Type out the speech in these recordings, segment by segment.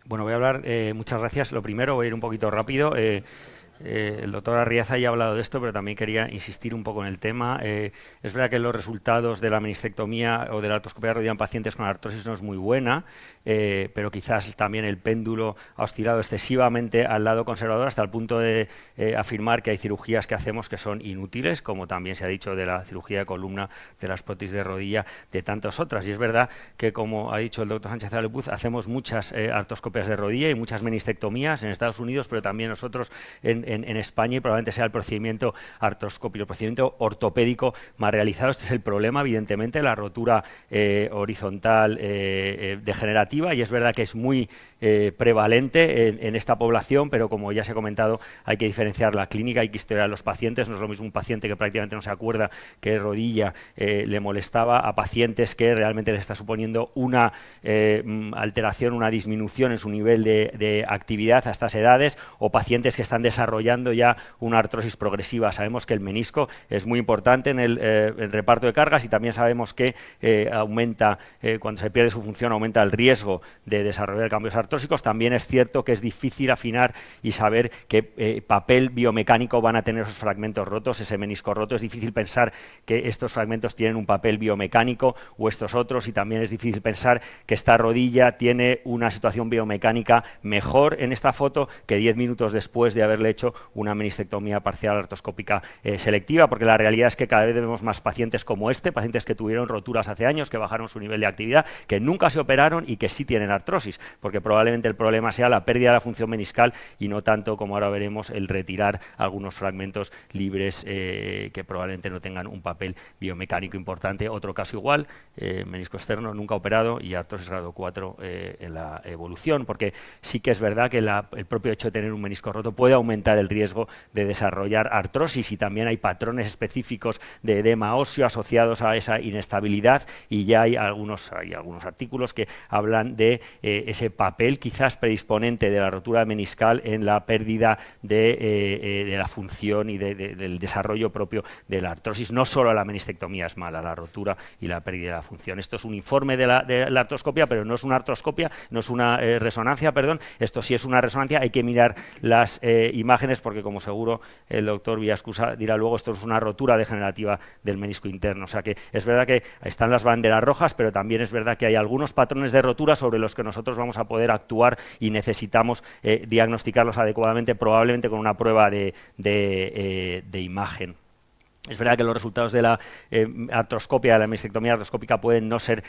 Bueno, voy a hablar, muchas gracias. Lo primero, voy a ir un poquito rápido. El doctor Arriaza ya ha hablado de esto, pero también quería insistir un poco en el tema. Es verdad que los resultados de la menistectomía o de la artroscopia de rodilla en pacientes con artrosis no es muy buena, pero quizás también el péndulo ha oscilado excesivamente al lado conservador hasta el punto de afirmar que hay cirugías que hacemos que son inútiles, como también se ha dicho de la cirugía de columna, de las prótesis de rodilla, de tantas otras. Y es verdad que, como ha dicho el doctor Sánchez Alepuz, hacemos muchas artroscopias de rodilla y muchas menistectomías en Estados Unidos, pero también nosotros en España, y probablemente sea el procedimiento artroscópico, el procedimiento ortopédico más realizado. Este es el problema, evidentemente, la rotura horizontal degenerativa, y es verdad que es muy prevalente en esta población, pero como ya se ha comentado, hay que diferenciar la clínica, hay que historiar a los pacientes. No es lo mismo un paciente que prácticamente no se acuerda que rodilla le molestaba a pacientes que realmente le está suponiendo una alteración, una disminución en su nivel de actividad a estas edades, o pacientes que están desarrollando ya una artrosis progresiva. Sabemos que el menisco es muy importante en el reparto de cargas, y también sabemos que aumenta, cuando se pierde su función, aumenta el riesgo de desarrollar cambios artrósicos. También es cierto que es difícil afinar y saber qué papel biomecánico van a tener esos fragmentos rotos, ese menisco roto. Es difícil pensar que estos fragmentos tienen un papel biomecánico o estos otros, y también es difícil pensar que esta rodilla tiene una situación biomecánica mejor en esta foto que 10 minutos después de haberle hecho una menistectomía parcial artroscópica selectiva, porque la realidad es que cada vez vemos más pacientes como este, pacientes que tuvieron roturas hace años, que bajaron su nivel de actividad, que nunca se operaron y que sí tienen artrosis, porque probablemente el problema sea la pérdida de la función meniscal y no tanto, como ahora veremos, el retirar algunos fragmentos libres que probablemente no tengan un papel biomecánico importante. Otro caso igual, menisco externo nunca operado y artrosis grado 4 en la evolución, porque sí que es verdad que el propio hecho de tener un menisco roto puede aumentar el riesgo de desarrollar artrosis, y también hay patrones específicos de edema óseo asociados a esa inestabilidad, y ya hay algunos artículos que hablan de ese papel quizás predisponente de la rotura meniscal en la pérdida de la función y del desarrollo propio de la artrosis. No solo la menistectomía es mala, la rotura y la pérdida de la función. Esto es un informe de la artroscopia, pero no es una artroscopia, no es una resonancia, perdón. Esto sí es una resonancia. Hay que mirar las imágenes, porque, como seguro el doctor Villascusa dirá luego, esto es una rotura degenerativa del menisco interno. O sea que es verdad que están las banderas rojas, pero también es verdad que hay algunos patrones de rotura sobre los que nosotros vamos a poder actuar, y necesitamos diagnosticarlos adecuadamente, probablemente con una prueba de imagen. Es verdad que los resultados de la artroscopia, de la menistectomía artroscópica, pueden no ser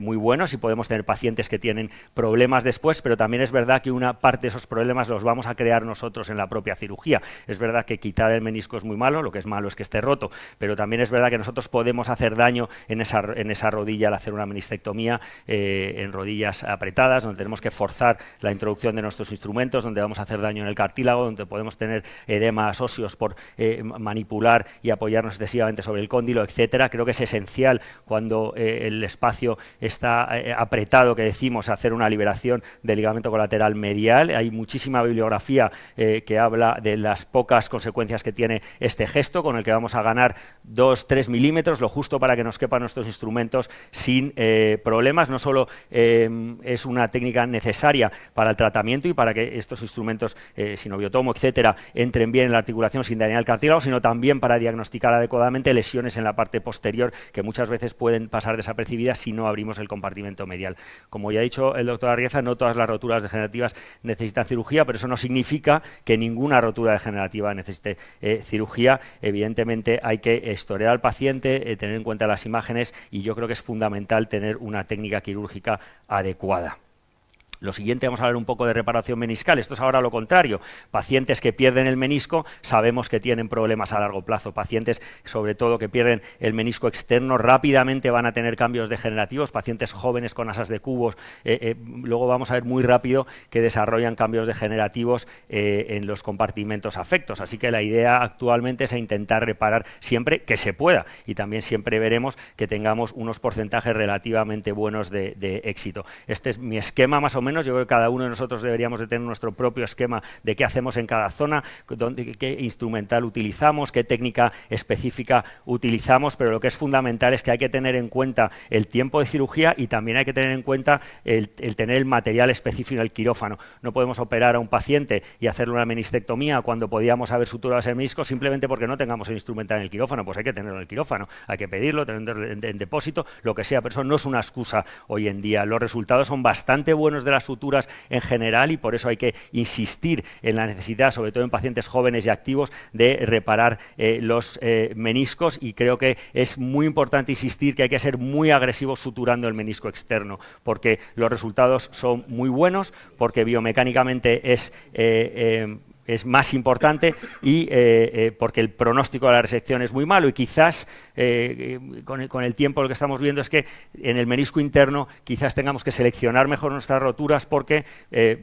muy buenos, y podemos tener pacientes que tienen problemas después, pero también es verdad que una parte de esos problemas los vamos a crear nosotros en la propia cirugía. Es verdad que quitar el menisco es muy malo, lo que es malo es que esté roto, pero también es verdad que nosotros podemos hacer daño en esa rodilla al hacer una menistectomía en rodillas apretadas, donde tenemos que forzar la introducción de nuestros instrumentos, donde vamos a hacer daño en el cartílago, donde podemos tener edemas óseos por manipular y apoyarnos excesivamente sobre el cóndilo, etcétera. Creo que es esencial, cuando el espacio está apretado, que decimos, hacer una liberación del ligamento colateral medial. Hay muchísima bibliografía que habla de las pocas consecuencias que tiene este gesto, con el que vamos a ganar 2-3 milímetros, lo justo para que nos quepan nuestros instrumentos sin problemas. No solo es una técnica necesaria para el tratamiento y para que estos instrumentos, sinoviotomo, etcétera, entren bien en la articulación sin dañar el cartílago, sino también para diagnosticar adecuadamente lesiones en la parte posterior, que muchas veces pueden pasar desapercibidas si no abrimos el compartimento medial. Como ya ha dicho el doctor Arriaza, no todas las roturas degenerativas necesitan cirugía, pero eso no significa que ninguna rotura degenerativa necesite cirugía. Evidentemente hay que historiar al paciente, tener en cuenta las imágenes, y yo creo que es fundamental tener una técnica quirúrgica adecuada. Lo siguiente, vamos a hablar un poco de reparación meniscal. Esto es ahora lo contrario. Pacientes que pierden el menisco, sabemos que tienen problemas a largo plazo. Pacientes, sobre todo, que pierden el menisco externo, rápidamente van a tener cambios degenerativos. Pacientes jóvenes con asas de cubos, luego vamos a ver muy rápido que desarrollan cambios degenerativos en los compartimentos afectos. Así que la idea actualmente es intentar reparar siempre que se pueda, y también siempre veremos que tengamos unos porcentajes relativamente buenos de éxito. Este es mi esquema más o menos. Yo creo que cada uno de nosotros deberíamos de tener nuestro propio esquema de qué hacemos en cada zona, qué instrumental utilizamos, qué técnica específica utilizamos, pero lo que es fundamental es que hay que tener en cuenta el tiempo de cirugía y también hay que tener en cuenta el tener el material específico en el quirófano. No podemos operar a un paciente y hacerle una meniscectomía cuando podíamos haber suturado ese menisco simplemente porque no tengamos el instrumental en el quirófano. Pues hay que tenerlo en el quirófano, hay que pedirlo, tenerlo en depósito, lo que sea, pero eso no es una excusa hoy en día. Los resultados son bastante buenos de las suturas en general y por eso hay que insistir en la necesidad, sobre todo en pacientes jóvenes y activos, de reparar los meniscos, y creo que es muy importante insistir que hay que ser muy agresivos suturando el menisco externo, porque los resultados son muy buenos, porque biomecánicamente es más importante y porque el pronóstico de la resección es muy malo, y quizás con el tiempo lo que estamos viendo es que en el menisco interno quizás tengamos que seleccionar mejor nuestras roturas porque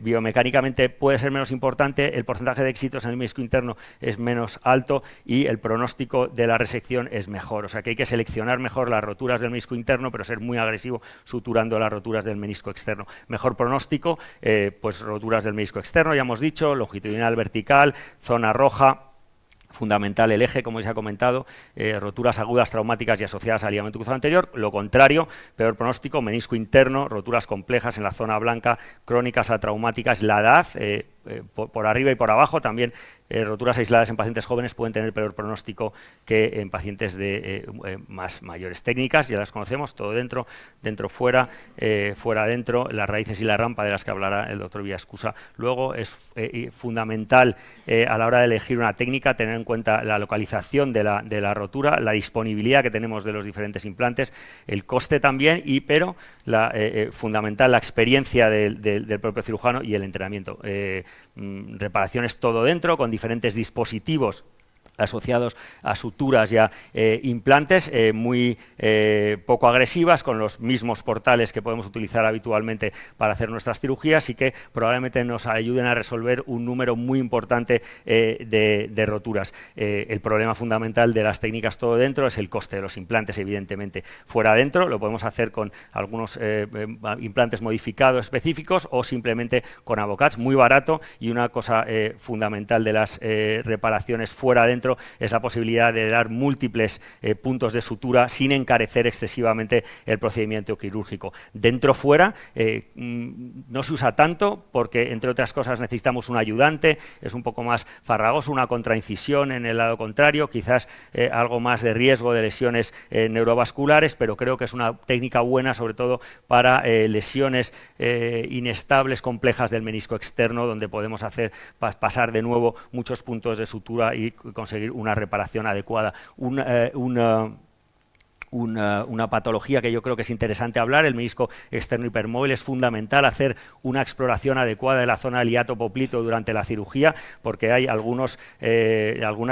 biomecánicamente puede ser menos importante, el porcentaje de éxitos en el menisco interno es menos alto y el pronóstico de la resección es mejor. O sea que hay que seleccionar mejor las roturas del menisco interno, pero ser muy agresivo suturando las roturas del menisco externo. Mejor pronóstico, pues roturas del menisco externo, ya hemos dicho, longitudinal, vertical, zona roja. Fundamental el eje, como ya ha comentado, roturas agudas traumáticas y asociadas al ligamento cruzado anterior. Lo contrario, peor pronóstico, menisco interno, roturas complejas en la zona blanca, crónicas a traumáticas. La edad, por arriba y por abajo, también roturas aisladas en pacientes jóvenes pueden tener peor pronóstico que en pacientes de más mayores. Técnicas, ya las conocemos, todo dentro, dentro fuera, fuera dentro, las raíces y la rampa de las que hablará el doctor Villaescusa. Luego es fundamental a la hora de elegir una técnica tener en cuenta la localización de la rotura, la disponibilidad que tenemos de los diferentes implantes, el coste también, pero fundamental la experiencia del propio cirujano y el entrenamiento. Reparaciones todo dentro, con diferentes dispositivos asociados a suturas y a implantes muy poco agresivas, con los mismos portales que podemos utilizar habitualmente para hacer nuestras cirugías, y que probablemente nos ayuden a resolver un número muy importante de roturas. El problema fundamental de las técnicas todo dentro es el coste de los implantes, evidentemente. Fuera dentro lo podemos hacer con algunos implantes modificados específicos o simplemente con Avocats, muy barato, y una cosa fundamental de las reparaciones fuera dentro es la posibilidad de dar múltiples puntos de sutura sin encarecer excesivamente el procedimiento quirúrgico. Dentro fuera no se usa tanto porque, entre otras cosas, necesitamos un ayudante, es un poco más farragoso, una contraincisión en el lado contrario, quizás algo más de riesgo de lesiones neurovasculares, pero creo que es una técnica buena, sobre todo para lesiones inestables, complejas del menisco externo, donde podemos hacer pasar de nuevo muchos puntos de sutura y conseguir una reparación adecuada. Una patología que yo creo que es interesante hablar, el menisco externo hipermóvil. Es fundamental hacer una exploración adecuada de la zona del hiato poplito durante la cirugía, porque hay algunas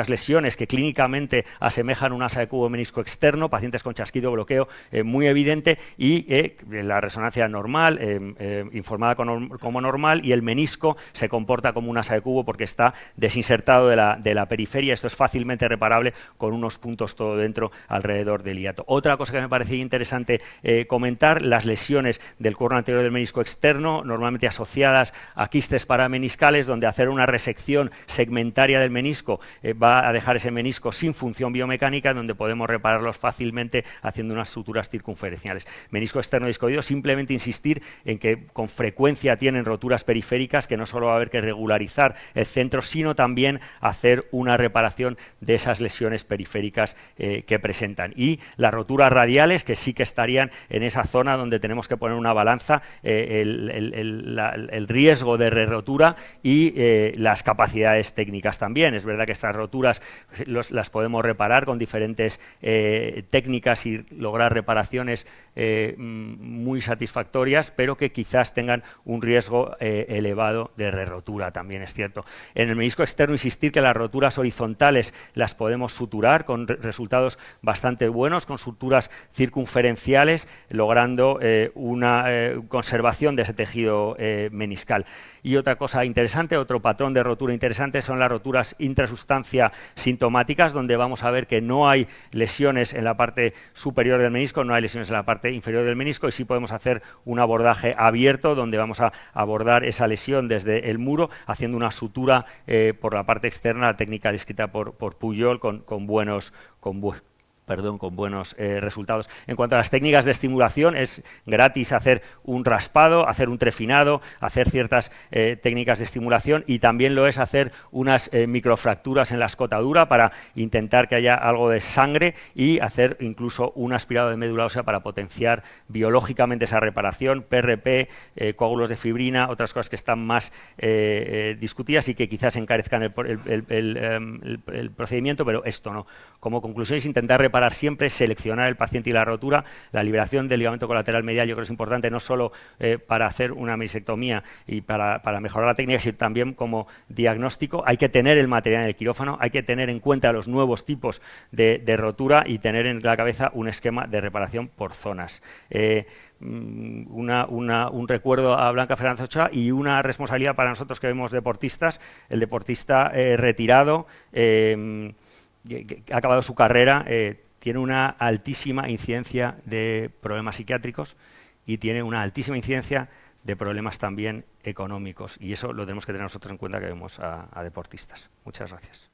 lesiones que clínicamente asemejan un asa de cubo menisco externo, pacientes con chasquido, bloqueo muy evidente, y la resonancia normal, informada como normal, y el menisco se comporta como un asa de cubo porque está desinsertado de la periferia. Esto es fácilmente reparable con unos puntos todo dentro alrededor del hiato. Otra cosa que me parecía interesante comentar, las lesiones del cuerno anterior del menisco externo, normalmente asociadas a quistes parameniscales, donde hacer una resección segmentaria del menisco va a dejar ese menisco sin función biomecánica, donde podemos repararlos fácilmente haciendo unas suturas circunferenciales. Menisco externo discoideo, simplemente insistir en que con frecuencia tienen roturas periféricas, que no solo va a haber que regularizar el centro, sino también hacer una reparación de esas lesiones periféricas que presentan. Y las roturas radiales, que sí que estarían en esa zona donde tenemos que poner una balanza, el riesgo de re-rotura y las capacidades técnicas también. Es verdad que estas roturas las podemos reparar con diferentes técnicas y lograr reparaciones muy satisfactorias, pero que quizás tengan un riesgo elevado de re-rotura, también es cierto. En el menisco externo, insistir que las roturas horizontales las podemos suturar con resultados bastante buenos, con suturas circunferenciales, logrando una conservación de ese tejido meniscal. Y otra cosa interesante, otro patrón de rotura interesante, son las roturas intrasustancia sintomáticas, donde vamos a ver que no hay lesiones en la parte superior del menisco, no hay lesiones en la parte inferior del menisco, y sí podemos hacer un abordaje abierto, donde vamos a abordar esa lesión desde el muro, haciendo una sutura por la parte externa, la técnica descrita por Pujol, con buenos resultados. En cuanto a las técnicas de estimulación, es gratis hacer un raspado, hacer un trefinado, hacer ciertas técnicas de estimulación, y también lo es hacer unas microfracturas en la escotadura para intentar que haya algo de sangre, y hacer incluso un aspirado de médula ósea para potenciar biológicamente esa reparación, PRP, coágulos de fibrina, otras cosas que están más discutidas y que quizás encarezcan el procedimiento, pero esto no. Como conclusión es intentar reparar siempre, seleccionar el paciente y la rotura. La liberación del ligamento colateral medial yo creo que es importante, no solo para hacer una meniscectomía y para mejorar la técnica, sino también como diagnóstico. Hay que tener el material en el quirófano, hay que tener en cuenta los nuevos tipos de rotura y tener en la cabeza un esquema de reparación por zonas. Un recuerdo a Blanca Fernández Ochoa y una responsabilidad para nosotros que vemos deportistas. El deportista retirado, que ha acabado su carrera, tiene una altísima incidencia de problemas psiquiátricos y tiene una altísima incidencia de problemas también económicos, y eso lo tenemos que tener nosotros en cuenta que vemos a deportistas. Muchas gracias.